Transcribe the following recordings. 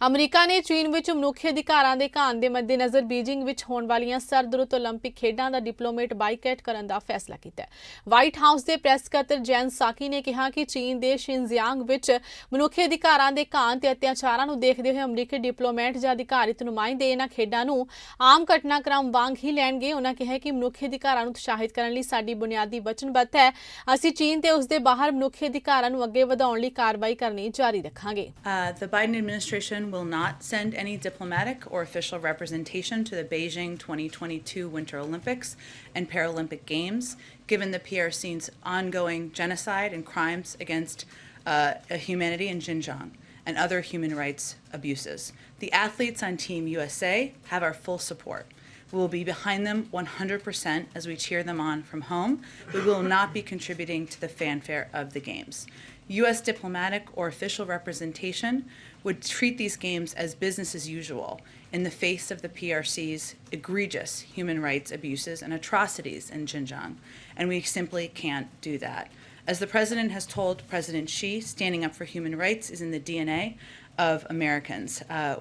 America ਨੇ ਚੀਨ ਵਿੱਚ ਮਨੁੱਖੀ ਅਧਿਕਾਰਾਂ ਦੇ ਘਾਣ ਦੇ ਮੱਦੇਨਜ਼ਰ ਬੀਜਿੰਗ ਵਿੱਚ ਹੋਣ ਵਾਲੀਆਂ ਸਰਦਰੁੱਤ ਓਲੰਪਿਕ ਖੇਡਾਂ ਦਾ ਡਿਪਲੋਮੇਟ ਬਾਈਕਾਟ ਕਰਨ ਦਾ ਫੈਸਲਾ ਕੀਤਾ ਹੈ। ਵਾਈਟ ਹਾਊਸ ਦੇ ਪ੍ਰੈਸ ਸਕੱਤਰ ਜੈਨ ਸਾਕੀ ਨੇ ਕਿਹਾ ਕਿ ਚੀਨ ਦੇ ਸ਼ਿਨਜ਼ਿਆਂਗ ਵਿੱਚ ਮਨੁੱਖੀ ਅਧਿਕਾਰਾਂ ਦੇ ਘਾਣ ਤੇ ਅਤਿਆਚਾਰਾਂ ਨੂੰ ਦੇਖਦੇ ਹੋਏ ਅਮਰੀਕੀ ਡਿਪਲੋਮੇਟ ਜਾਂ ਅਧਿਕਾਰਿਤ ਨੁਮਾਇੰਦੇ ਇਹਨਾਂ ਖੇਡਾਂ ਨੂੰ ਆਮ ਘਟਨਾਕ੍ਰਮ ਵਾਂਗ ਹੀ ਲੈਣਗੇ। ਉਹਨਾਂ ਕਿਹਾ ਕਿ ਮਨੁੱਖੀ ਅਧਿਕਾਰਾਂ ਨੂੰ ਉਤਸ਼ਾਹਿਤ ਕਰਨ ਲਈ ਸਾਡੀ ਬੁਨਿਆਦੀ ਵਚਨਬੱਧਤਾ ਹੈ। ਅਸੀਂ ਚੀਨ ਤੇ ਉਸ ਦੇ ਬਾਹਰ ਮਨੁੱਖੀ ਅਧਿਕਾਰਾਂ ਨੂੰ ਅੱਗੇ ਵਧਾਉਣ ਲਈ ਕਾਰਵਾਈ ਕਰਨੀ ਜਾਰੀ ਰੱਖਾਂਗੇ। The Biden administration will not send any diplomatic or official representation to the Beijing 2022 Winter Olympics and Paralympic Games, given the PRC's ongoing genocide and crimes against humanity in Xinjiang and other human rights abuses. The athletes on Team USA have our full support. We will be behind them 100% as we cheer them on from home. We will not be contributing to the fanfare of the Games. U.S. diplomatic or official representation would treat these games as business as usual in the face of the PRC's egregious human rights abuses and atrocities in Xinjiang, and we simply can't do that. As the President has told President Xi, standing up for human rights is in the DNA of Americans.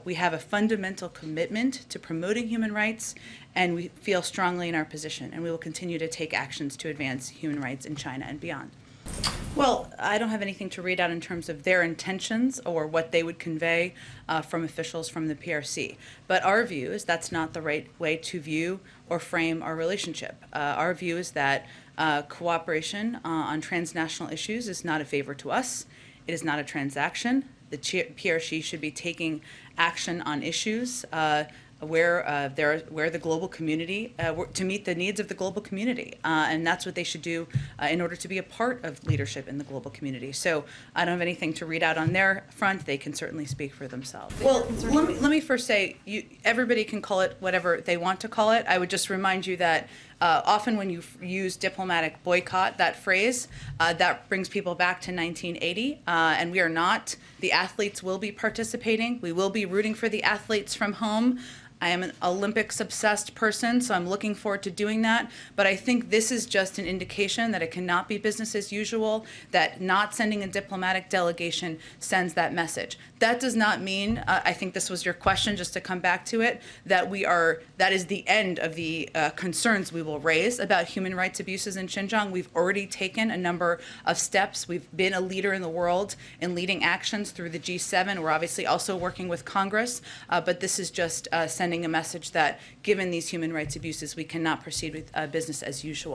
We have a fundamental commitment to promoting human rights, and we feel strongly in our position, and we will continue to take actions to advance human rights in China and beyond. Well, I don't have anything to read out in terms of their intentions or what they would convey from officials from the PRC. But our view is that's not the right way to view or frame our relationship. Our view is that cooperation on transnational issues is not a favor to us. It is not a transaction. The PRC should be taking action on issues where the global community, to meet the needs of the global community. And that's what they should do in order to be a part of leadership in the global community. So I don't have anything to read out on their front. They can certainly speak for themselves. Well, let me first say, everybody can call it whatever they want to call it. I would just remind you that often when you use diplomatic boycott, that phrase, that brings people back to 1980, and we are not. The athletes will be participating. We will be rooting for the athletes from home. I am an Olympics-obsessed person, so I'm looking forward to doing that. But I think this is just an indication that it cannot be business as usual, that not sending a diplomatic delegation sends that message. That does not mean, I think this was your question, just to come back to it, that is the end of the concerns we will raise about human rights abuses in Xinjiang. We've already taken a number of steps. We've been a leader in the world in leading actions through the G7. We're obviously also working with Congress, but this is just sending a message that given these human rights abuses, we cannot proceed with business as usual.